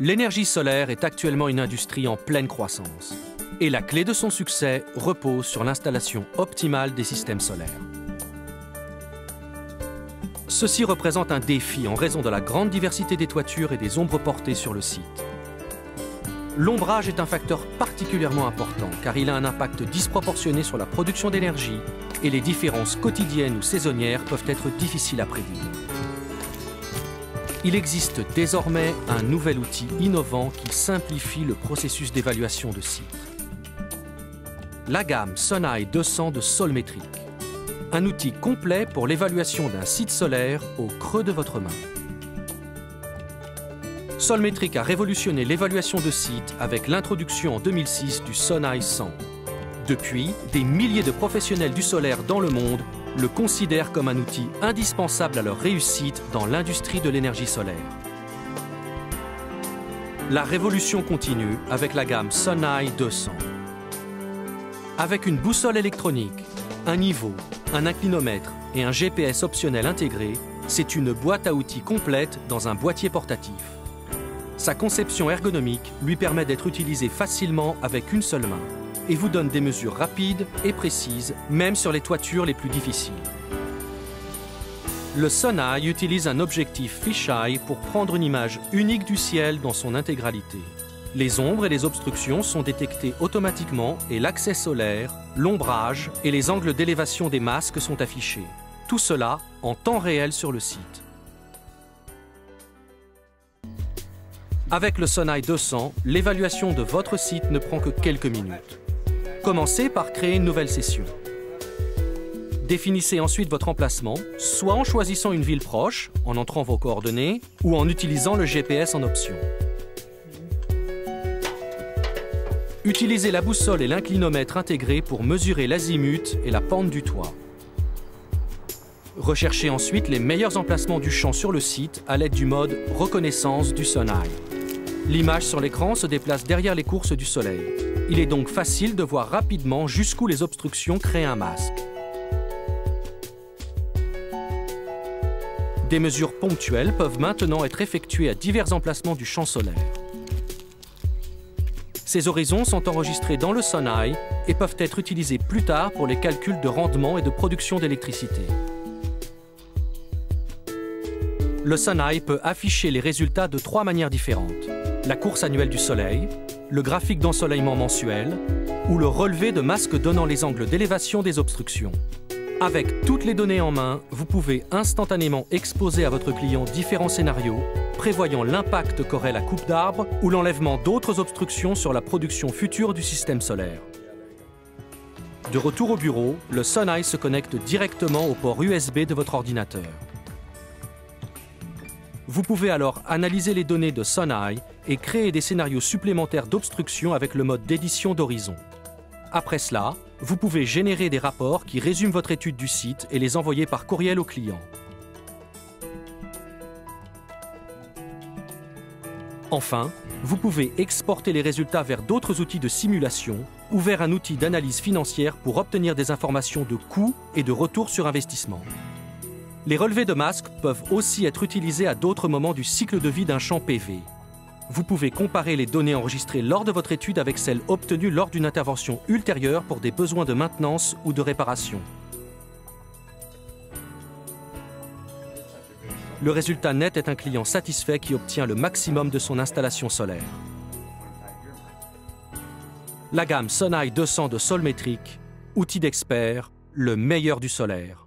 L'énergie solaire est actuellement une industrie en pleine croissance. Et la clé de son succès repose sur l'installation optimale des systèmes solaires. Ceci représente un défi en raison de la grande diversité des toitures et des ombres portées sur le site. L'ombrage est un facteur particulièrement important car il a un impact disproportionné sur la production d'énergie et les différences quotidiennes ou saisonnières peuvent être difficiles à prédire. Il existe désormais un nouvel outil innovant qui simplifie le processus d'évaluation de site. La gamme Suneye 200 de Solmetric. Un outil complet pour l'évaluation d'un site solaire au creux de votre main. Solmetric a révolutionné l'évaluation de sites avec l'introduction en 2006 du Suneye 100. Depuis, des milliers de professionnels du solaire dans le monde le considèrent comme un outil indispensable à leur réussite dans l'industrie de l'énergie solaire. La révolution continue avec la gamme Suneye 200. Avec une boussole électronique, un niveau, un inclinomètre et un GPS optionnel intégré, c'est une boîte à outils complète dans un boîtier portatif. Sa conception ergonomique lui permet d'être utilisée facilement avec une seule main et vous donne des mesures rapides et précises, même sur les toitures les plus difficiles. Le Suneye utilise un objectif fisheye pour prendre une image unique du ciel dans son intégralité. Les ombres et les obstructions sont détectées automatiquement et l'accès solaire, l'ombrage et les angles d'élévation des masques sont affichés. Tout cela en temps réel sur le site. Avec le Suneye 200, l'évaluation de votre site ne prend que quelques minutes. Commencez par créer une nouvelle session. Définissez ensuite votre emplacement, soit en choisissant une ville proche, en entrant vos coordonnées, ou en utilisant le GPS en option. Utilisez la boussole et l'inclinomètre intégrés pour mesurer l'azimut et la pente du toit. Recherchez ensuite les meilleurs emplacements du champ sur le site à l'aide du mode reconnaissance du Suneye. L'image sur l'écran se déplace derrière les courses du soleil. Il est donc facile de voir rapidement jusqu'où les obstructions créent un masque. Des mesures ponctuelles peuvent maintenant être effectuées à divers emplacements du champ solaire. Ces horizons sont enregistrés dans le Suneye et peuvent être utilisés plus tard pour les calculs de rendement et de production d'électricité. Le Suneye peut afficher les résultats de 3 manières différentes. La course annuelle du Soleil, le graphique d'ensoleillement mensuel ou le relevé de masques donnant les angles d'élévation des obstructions. Avec toutes les données en main, vous pouvez instantanément exposer à votre client différents scénarios, prévoyant l'impact qu'aurait la coupe d'arbres ou l'enlèvement d'autres obstructions sur la production future du système solaire. De retour au bureau, le Suneye se connecte directement au port USB de votre ordinateur. Vous pouvez alors analyser les données de Suneye et créer des scénarios supplémentaires d'obstruction avec le mode d'édition d'horizon. Après cela, vous pouvez générer des rapports qui résument votre étude du site et les envoyer par courriel au client. Enfin, vous pouvez exporter les résultats vers d'autres outils de simulation ou vers un outil d'analyse financière pour obtenir des informations de coûts et de retour sur investissement. Les relevés de masques peuvent aussi être utilisés à d'autres moments du cycle de vie d'un champ PV. Vous pouvez comparer les données enregistrées lors de votre étude avec celles obtenues lors d'une intervention ultérieure pour des besoins de maintenance ou de réparation. Le résultat net est un client satisfait qui obtient le maximum de son installation solaire. La gamme Suneye 200 de Solmetric, outil d'expert, le meilleur du solaire.